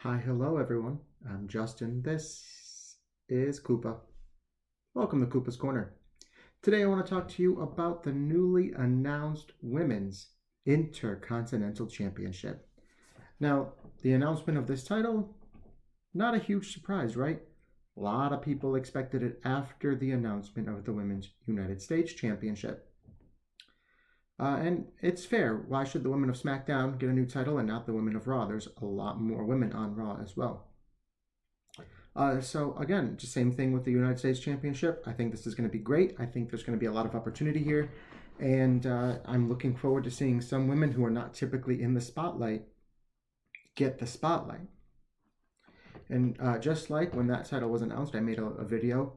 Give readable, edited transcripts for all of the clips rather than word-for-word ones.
Hi, hello everyone. I'm Justin. This is Koopa. Welcome to Koopa's Corner. Today I want to talk to you about the newly announced Women's Intercontinental Championship. Now, the announcement of this title, not a huge surprise, right? A lot of people expected it after the announcement of the Women's United States Championship. And it's fair. Why should the women of SmackDown get a new title and not the women of Raw? There's a lot more women on Raw as well. So again, just same thing with the United States Championship. I think this is going to be great. I think there's going to be a lot of opportunity here, and I'm looking forward to seeing some women who are not typically in the spotlight get the spotlight. And just like when that title was announced, I made a video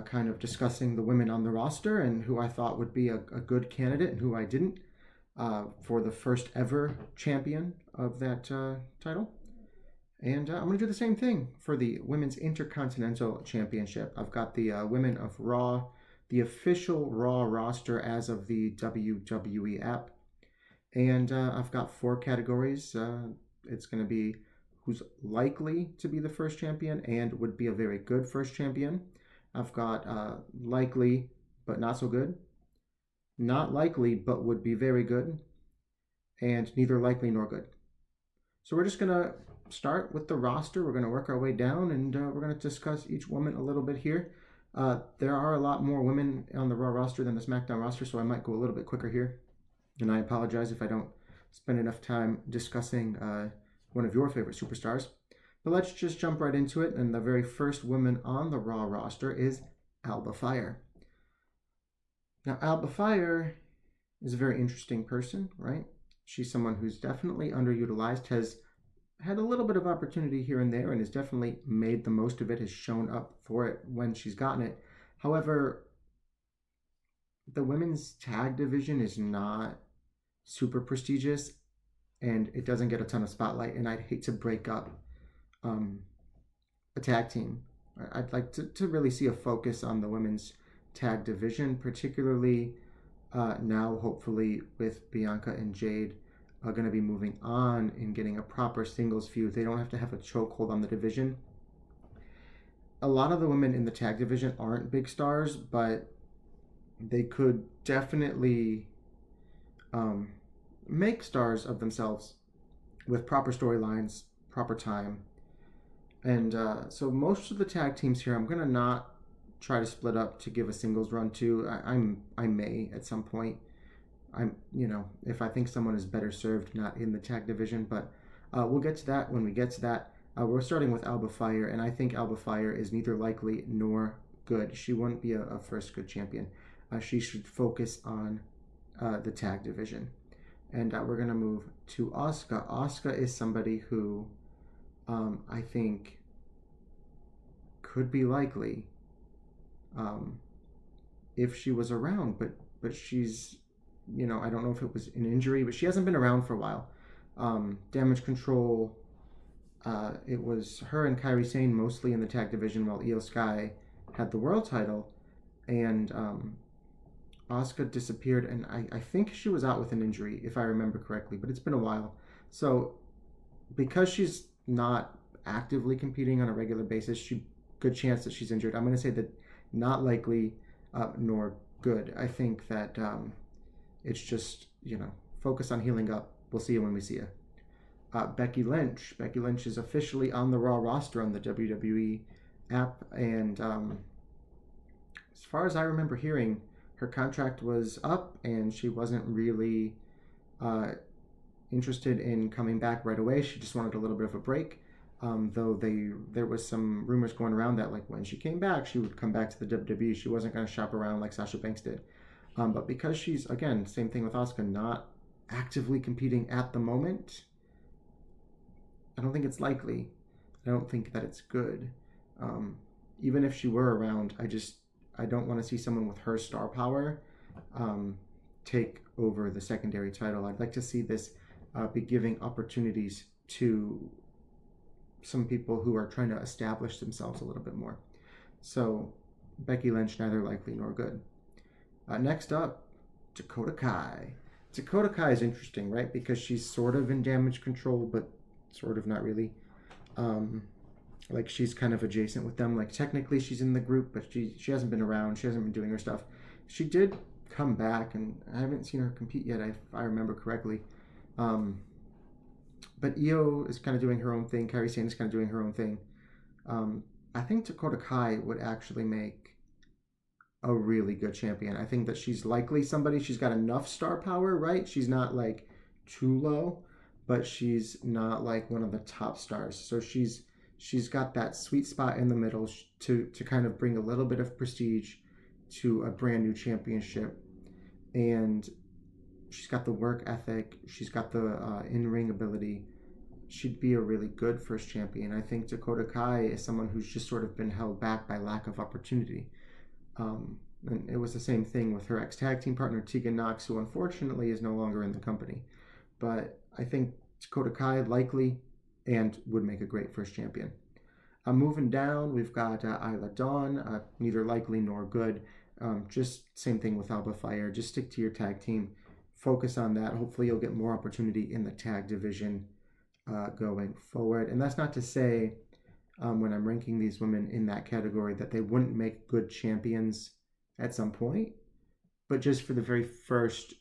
kind of discussing the women on the roster and who I thought would be a good candidate and who I didn't for the first ever champion of that title. And I'm going to do the same thing for the Women's Intercontinental Championship. I've got the Women of Raw, the official Raw roster as of the WWE app. And I've got 4 categories. It's going to be who's likely to be the first champion and would be a very good first champion. I've got likely but not so good, not likely but would be very good, and neither likely nor good. So we're just going to start with the roster. We're going to work our way down, and we're going to discuss each woman a little bit here. There are a lot more women on the Raw roster than the SmackDown roster, so I might go a little bit quicker here. And I apologize if I don't spend enough time discussing one of your favorite superstars. But let's just jump right into it. And the very first woman on the Raw roster is Alba Fire. Now, Alba Fire is a very interesting person, right? She's someone who's definitely underutilized, has had a little bit of opportunity here and there, and has definitely made the most of it, has shown up for it when she's gotten it. However, the women's tag division is not super prestigious, and it doesn't get a ton of spotlight, and I'd hate to break up a tag team. I'd like to really see a focus on the women's tag division, particularly now, hopefully, with Bianca and Jade are going to be moving on and getting a proper singles feud. They don't have to have a chokehold on the division. A lot of the women in the tag division aren't big stars, but they could definitely make stars of themselves with proper storylines, proper time. And so most of the tag teams here, I'm going to not try to split up to give a singles run to. I may at some point. If I think someone is better served not in the tag division, but we'll get to that when we get to that. We're starting with Alba Fire, and I think Alba Fire is neither likely nor good. She wouldn't be a first good champion. She should focus on the tag division. And we're going to move to Asuka. Asuka is somebody who I think could be likely if she was around, but she's, I don't know if it was an injury, but she hasn't been around for a while. Damage Control, it was her and Kairi Sane mostly in the tag division while Io Sky had the world title, and Asuka disappeared, and I think she was out with an injury, if I remember correctly, but it's been a while. So because she's not actively competing on a regular basis, good chance that she's injured. I'm going to say that not likely nor good. I think that it's just, focus on healing up. We'll see you when we see you. Becky Lynch. Becky Lynch is officially on the Raw roster on the WWE app, and as far as I remember hearing, her contract was up, and she wasn't really interested in coming back right away. She just wanted a little bit of a break. Though there was some rumors going around that like when she came back, she would come back to the WWE. She wasn't going to shop around like Sasha Banks did. But because she's, again, same thing with Asuka, not actively competing at the moment, I don't think it's likely. I don't think that it's good. Even if she were around, I don't want to see someone with her star power take over the secondary title. I'd like to see this be giving opportunities to some people who are trying to establish themselves a little bit more. So Becky Lynch, neither likely nor good. Next up, Dakota Kai. Dakota Kai is interesting, right? Because she's sort of in Damage Control, but sort of not really. Um, like she's kind of adjacent with them. Like technically she's in the group, but she hasn't been around. She hasn't been doing her stuff. She did come back, and I haven't seen her compete yet. If I remember correctly. Um, but Io is kind of doing her own thing. Kairi Sane is kind of doing her own thing. Um, I think Dakota Kai would actually make a really good champion. I think that she's likely somebody, she's got enough star power, right? She's not like too low, but she's not like one of the top stars. So she's got that sweet spot in the middle to kind of bring a little bit of prestige to a brand new championship. And she's got the work ethic, she's got the in-ring ability. She'd be a really good first champion. I think Dakota Kai is someone who's just sort of been held back by lack of opportunity. And it was the same thing with her ex-tag team partner, Tegan Knox, who unfortunately is no longer in the company. But I think Dakota Kai likely and would make a great first champion. Moving down, we've got Isla Dawn, neither likely nor good. Just same thing with Alba Fire. Just stick to your tag team. Focus on that. Hopefully you'll get more opportunity in the tag division going forward. And that's not to say when I'm ranking these women in that category that they wouldn't make good champions at some point, but just for the very first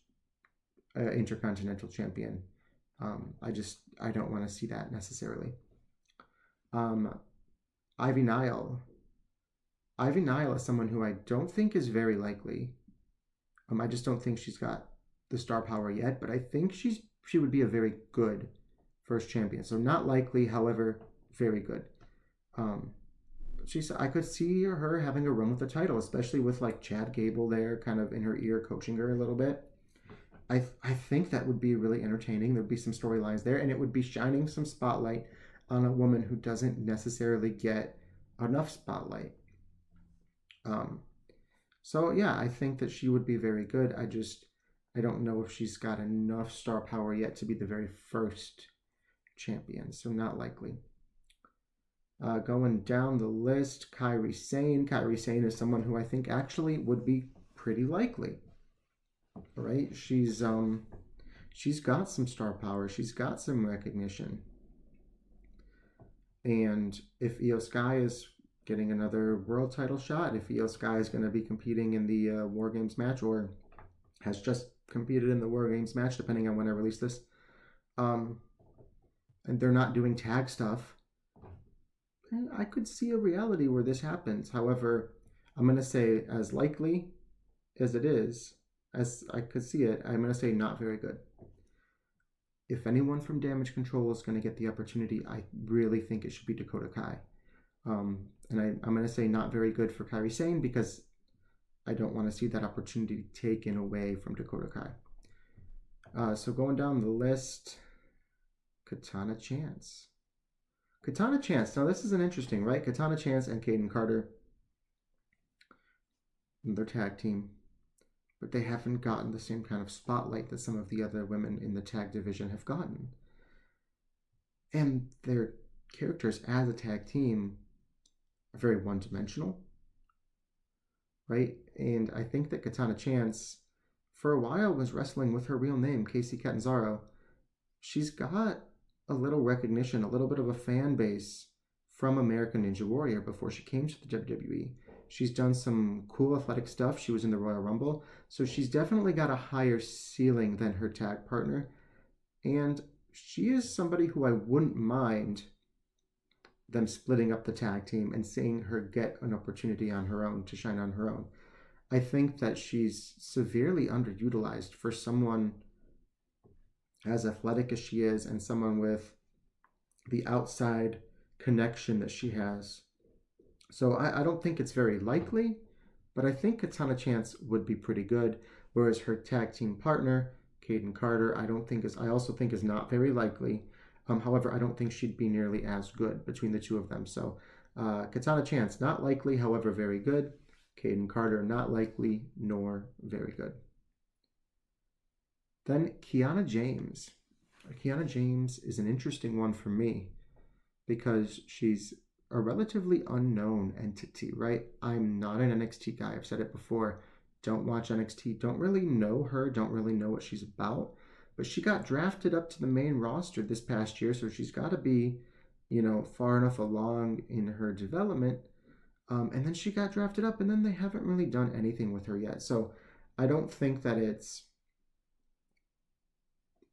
Intercontinental champion, I don't want to see that necessarily. Ivy Nile. Ivy Nile is someone who I don't think is very likely. I just don't think she's got the star power yet, but I think she would be a very good first champion. So not likely, however, very good. I could see her having a run with the title, especially with like Chad Gable there, kind of in her ear, coaching her a little bit. I think that would be really entertaining. There'd be some storylines there, and it would be shining some spotlight on a woman who doesn't necessarily get enough spotlight. So yeah, I think that she would be very good. I don't know if she's got enough star power yet to be the very first champion, so not likely. Going down the list, Kairi Sane. Kairi Sane is someone who I think actually would be pretty likely. Right? She's got some star power. She's got some recognition. And if Io Sky is getting another world title shot, if Io Sky is going to be competing in the War Games match, or has just competed in the War Games match, depending on when I release this, and they're not doing tag stuff, I could see a reality where this happens. However, I'm going to say as likely as it is, as I could see it, I'm going to say not very good. If anyone from Damage Control is going to get the opportunity, I really think it should be Dakota Kai. And I'm going to say not very good for Kairi Sane because I don't want to see that opportunity taken away from Dakota Kai. So going down the list, Katana Chance. Katana Chance. Now this is an interesting, right? Katana Chance and Kaden Carter, their tag team, but they haven't gotten the same kind of spotlight that some of the other women in the tag division have gotten. And their characters as a tag team are very one-dimensional, right? And I think that Katana Chance, for a while, was wrestling with her real name, Casey Catanzaro. She's got a little recognition, a little bit of a fan base from American Ninja Warrior before she came to the WWE. She's done some cool athletic stuff. She was in the Royal Rumble. So she's definitely got a higher ceiling than her tag partner. And she is somebody who I wouldn't mind them splitting up the tag team and seeing her get an opportunity on her own to shine on her own. I think that she's severely underutilized for someone as athletic as she is and someone with the outside connection that she has. So I don't think it's very likely, but I think Katana Chance would be pretty good. Whereas her tag team partner, Kaden Carter, I also think is not very likely. However, I don't think she'd be nearly as good between the two of them. So Katana Chance, not likely, however, very good. Kaden Carter, not likely, nor very good. Then Kiana James. Kiana James is an interesting one for me because she's a relatively unknown entity, right? I'm not an NXT guy. I've said it before. Don't watch NXT. Don't really know her. Don't really know what she's about. But she got drafted up to the main roster this past year, so she's got to be far enough along in her development. And then she got drafted up, and then they haven't really done anything with her yet. So I don't think that it's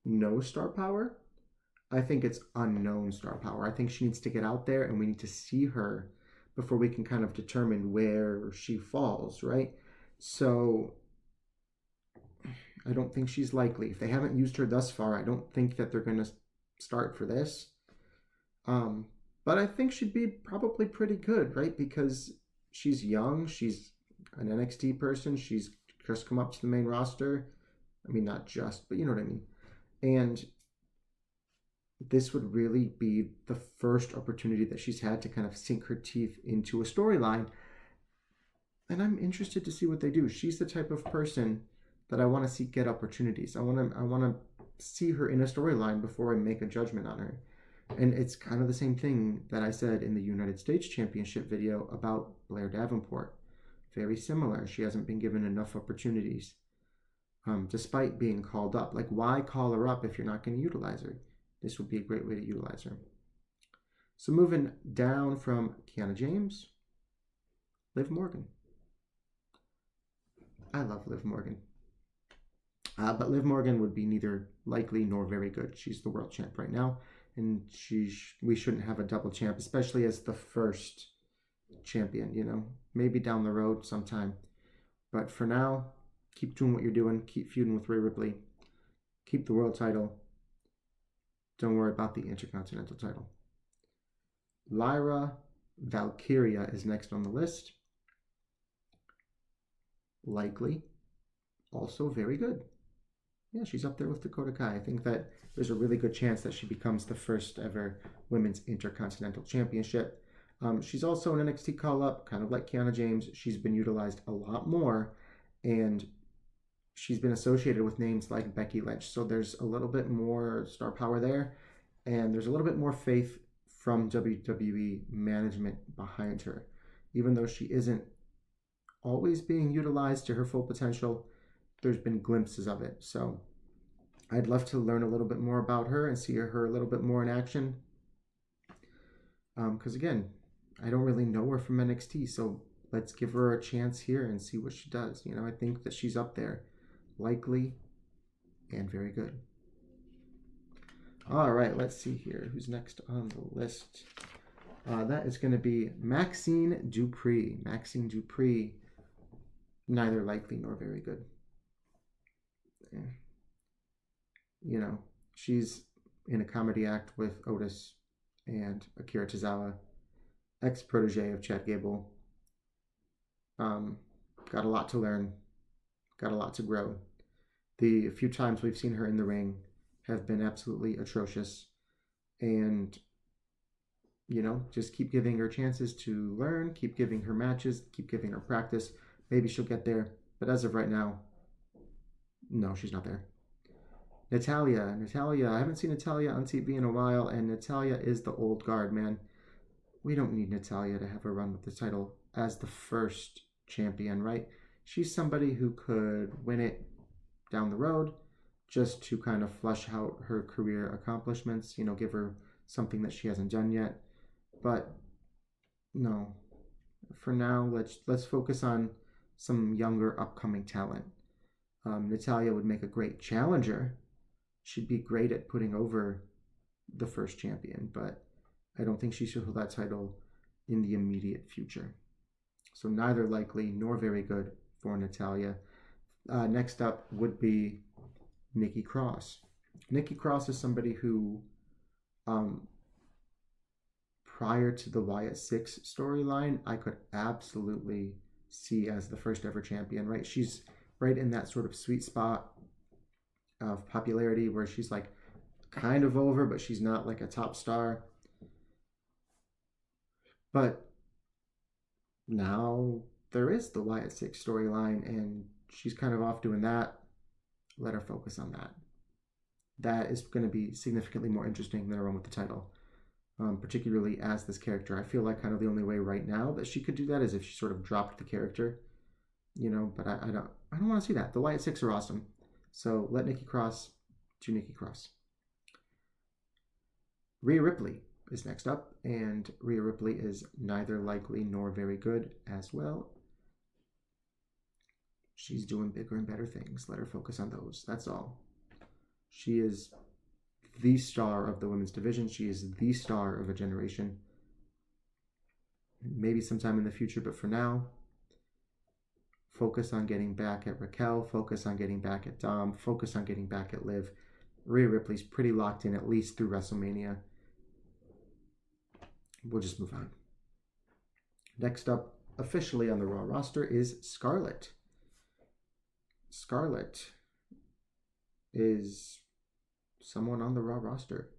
no star power. I think it's unknown star power. I think she needs to get out there, and we need to see her before we can kind of determine where she falls, right? So I don't think she's likely. If they haven't used her thus far, I don't think that they're going to start for this. Um, but I think she'd be probably pretty good, right? Because she's young. She's an NXT person. She's just come up to the main roster. I mean, not just, but you know what I mean. And this would really be the first opportunity that she's had to kind of sink her teeth into a storyline. And I'm interested to see what they do. She's the type of person that I want to see get opportunities. I want to see her in a storyline before I make a judgment on her. And it's kind of the same thing that I said in the United States Championship video about Blair Davenport. Very similar. She hasn't been given enough opportunities, despite being called up. Like, why call her up if you're not going to utilize her? This would be a great way to utilize her. So moving down from Kiana James, Liv Morgan. I love Liv Morgan. But Liv Morgan would be neither likely nor very good. She's the world champ right now, and we shouldn't have a double champ, especially as the first champion, maybe down the road sometime. But for now, keep doing what you're doing. Keep feuding with Rhea Ripley. Keep the world title. Don't worry about the Intercontinental title. Lyra Valkyria is next on the list. Likely. Also very good. Yeah, she's up there with Dakota Kai. I think that there's a really good chance that she becomes the first ever Women's Intercontinental Championship. She's also an NXT call-up, kind of like Kiana James. She's been utilized a lot more, and she's been associated with names like Becky Lynch. So there's a little bit more star power there, and there's a little bit more faith from WWE management behind her. Even though she isn't always being utilized to her full potential, there's been glimpses of it. So I'd love to learn a little bit more about her and see her a little bit more in action. Because again, I don't really know her from NXT, so let's give her a chance here and see what she does. I think that she's up there, likely and very good. All right, let's see here. Who's next on the list? That is going to be Maxine Dupree. Maxine Dupree, neither likely nor very good. She's in a comedy act with Otis and Akira Tozawa, ex-protege of Chad Gable. Got a lot to learn, got a lot to grow. The few times we've seen her in the ring have been absolutely atrocious. And, just keep giving her chances to learn, keep giving her matches, keep giving her practice. Maybe she'll get there. But as of right now, no, she's not there. Natalya, I haven't seen Natalya on TV in a while, and Natalya is the old guard, man. We don't need Natalya to have a run with the title as the first champion, right? She's somebody who could win it down the road just to kind of flesh out her career accomplishments, give her something that she hasn't done yet. But no, for now, let's focus on some younger upcoming talent. Natalya would make a great challenger. She'd be great at putting over the first champion, but I don't think she should hold that title in the immediate future. So neither likely nor very good for Natalya. Next up would be Nikki Cross. Nikki Cross is somebody who, prior to the Wyatt 6 storyline, I could absolutely see as the first ever champion, right? She's right in that sort of sweet spot of popularity where she's like kind of over, but she's not like a top star. But now there is the Wyatt 6 storyline, and she's kind of off doing that. Let her focus on that. That is going to be significantly more interesting than a run with the title, particularly as this character. I feel like kind of the only way right now that she could do that is if she sort of dropped the character, But I don't want to see that. The Wyatt 6 are awesome, so let Nikki Cross do Nikki Cross. Rhea Ripley. is next up, and Rhea Ripley is neither likely nor very good as well. She's doing bigger and better things. Let her focus on those. That's all. She is the star of the women's division. She is the star of a generation. Maybe sometime in the future, but for now, focus on getting back at Raquel. Focus on getting back at Dom. Focus on getting back at Liv. Rhea Ripley's pretty locked in, at least through WrestleMania. We'll just move on. Next up, officially on the Raw roster, is Scarlett. Scarlett is someone on the Raw roster.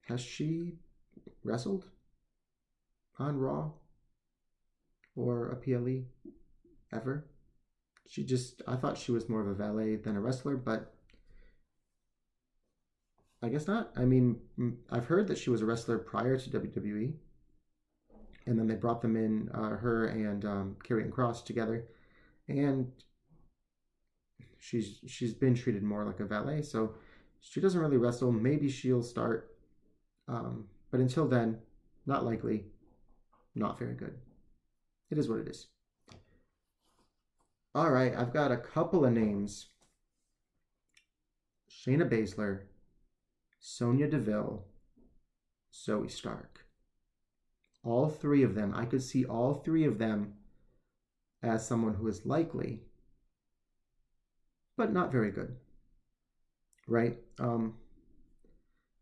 Has she wrestled on Raw or a PLE ever? I thought she was more of a valet than a wrestler, but I guess not. I mean, I've heard that she was a wrestler prior to WWE, and then they brought them in, her and Karrion Kross together, and she's been treated more like a valet, so she doesn't really wrestle. Maybe she'll start, but until then, not likely, not very good. It is what it is. All right, I've got a couple of names. Shayna Baszler, Sonya Deville, Zoe Stark. All three of them, I could see all three of them as someone who is likely, but not very good, right?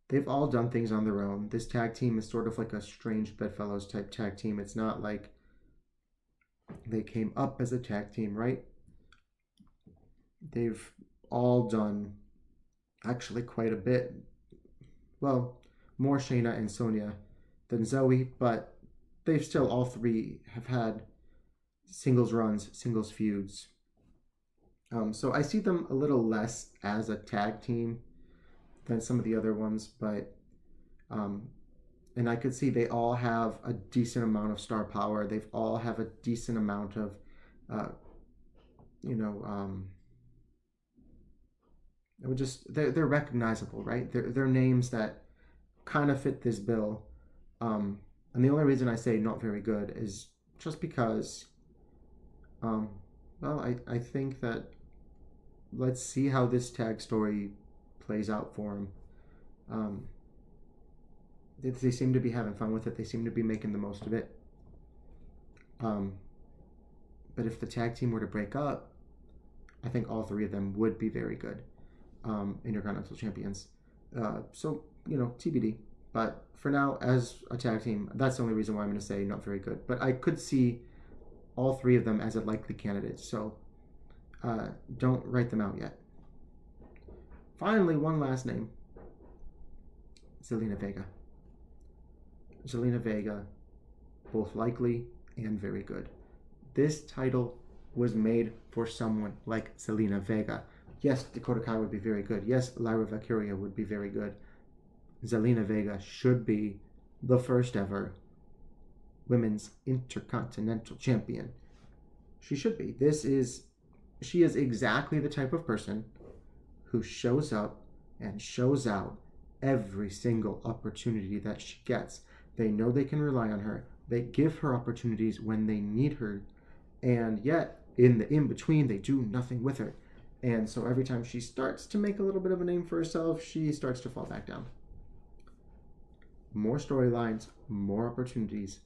They've all done things on their own. This tag team is sort of like a strange bedfellows type tag team. It's not like they came up as a tag team, right? They've all done actually quite a bit. Well, more Shayna and Sonya than Zoe, but they've still, all three have had singles runs, singles feuds. So I see them a little less as a tag team than some of the other ones, but and I could see they all have a decent amount of star power. They've all have a decent amount of they're recognizable, right? They're names that kind of fit this bill. And the only reason I say not very good is just because I think that let's see how this tag story plays out for them. They seem to be having fun with it. They seem to be making the most of it. But if the tag team were to break up, I think all three of them would be very good Intercontinental champions. So, TBD. But for now, as a tag team, that's the only reason why I'm going to say not very good. But I could see all three of them as a likely candidate. So don't write them out yet. Finally, one last name. Zelina Vega. Zelina Vega, both likely and very good. This title was made for someone like Zelina Vega. Yes, Dakota Kai would be very good. Yes, Lyra Valkyria would be very good. Zelina Vega should be the first ever women's Intercontinental champion. She should be. She is exactly the type of person who shows up and shows out every single opportunity that she gets. They know they can rely on her. They give her opportunities when they need her, and yet in the in-between they do nothing with her. And so every time she starts to make a little bit of a name for herself, she starts to fall back down. More storylines, more opportunities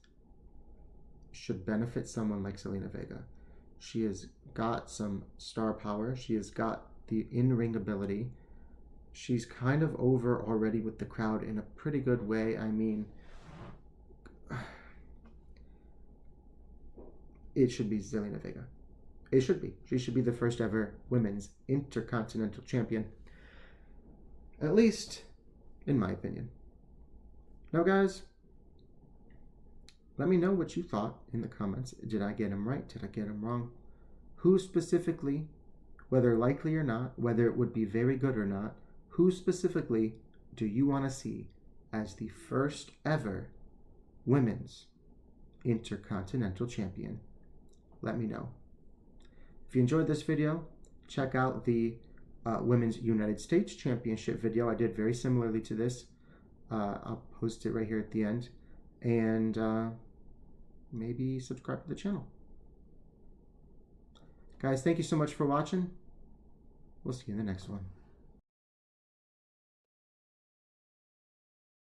should benefit someone like Zelina Vega. She has got some star power. She has got the in-ring ability. She's kind of over already with the crowd in a pretty good way. I mean, it should be Zelina Vega. It should be. She should be the first ever women's Intercontinental champion. At least, in my opinion. Now, guys, let me know what you thought in the comments. Did I get them right? Did I get them wrong? Who specifically, whether likely or not, whether it would be very good or not, who specifically do you want to see as the first ever women's Intercontinental champion? Let me know. If you enjoyed this video, check out the Women's United States Championship video. I did very similarly to this. I'll post it right here at the end. And maybe subscribe to the channel. Guys, thank you so much for watching. We'll see you in the next one.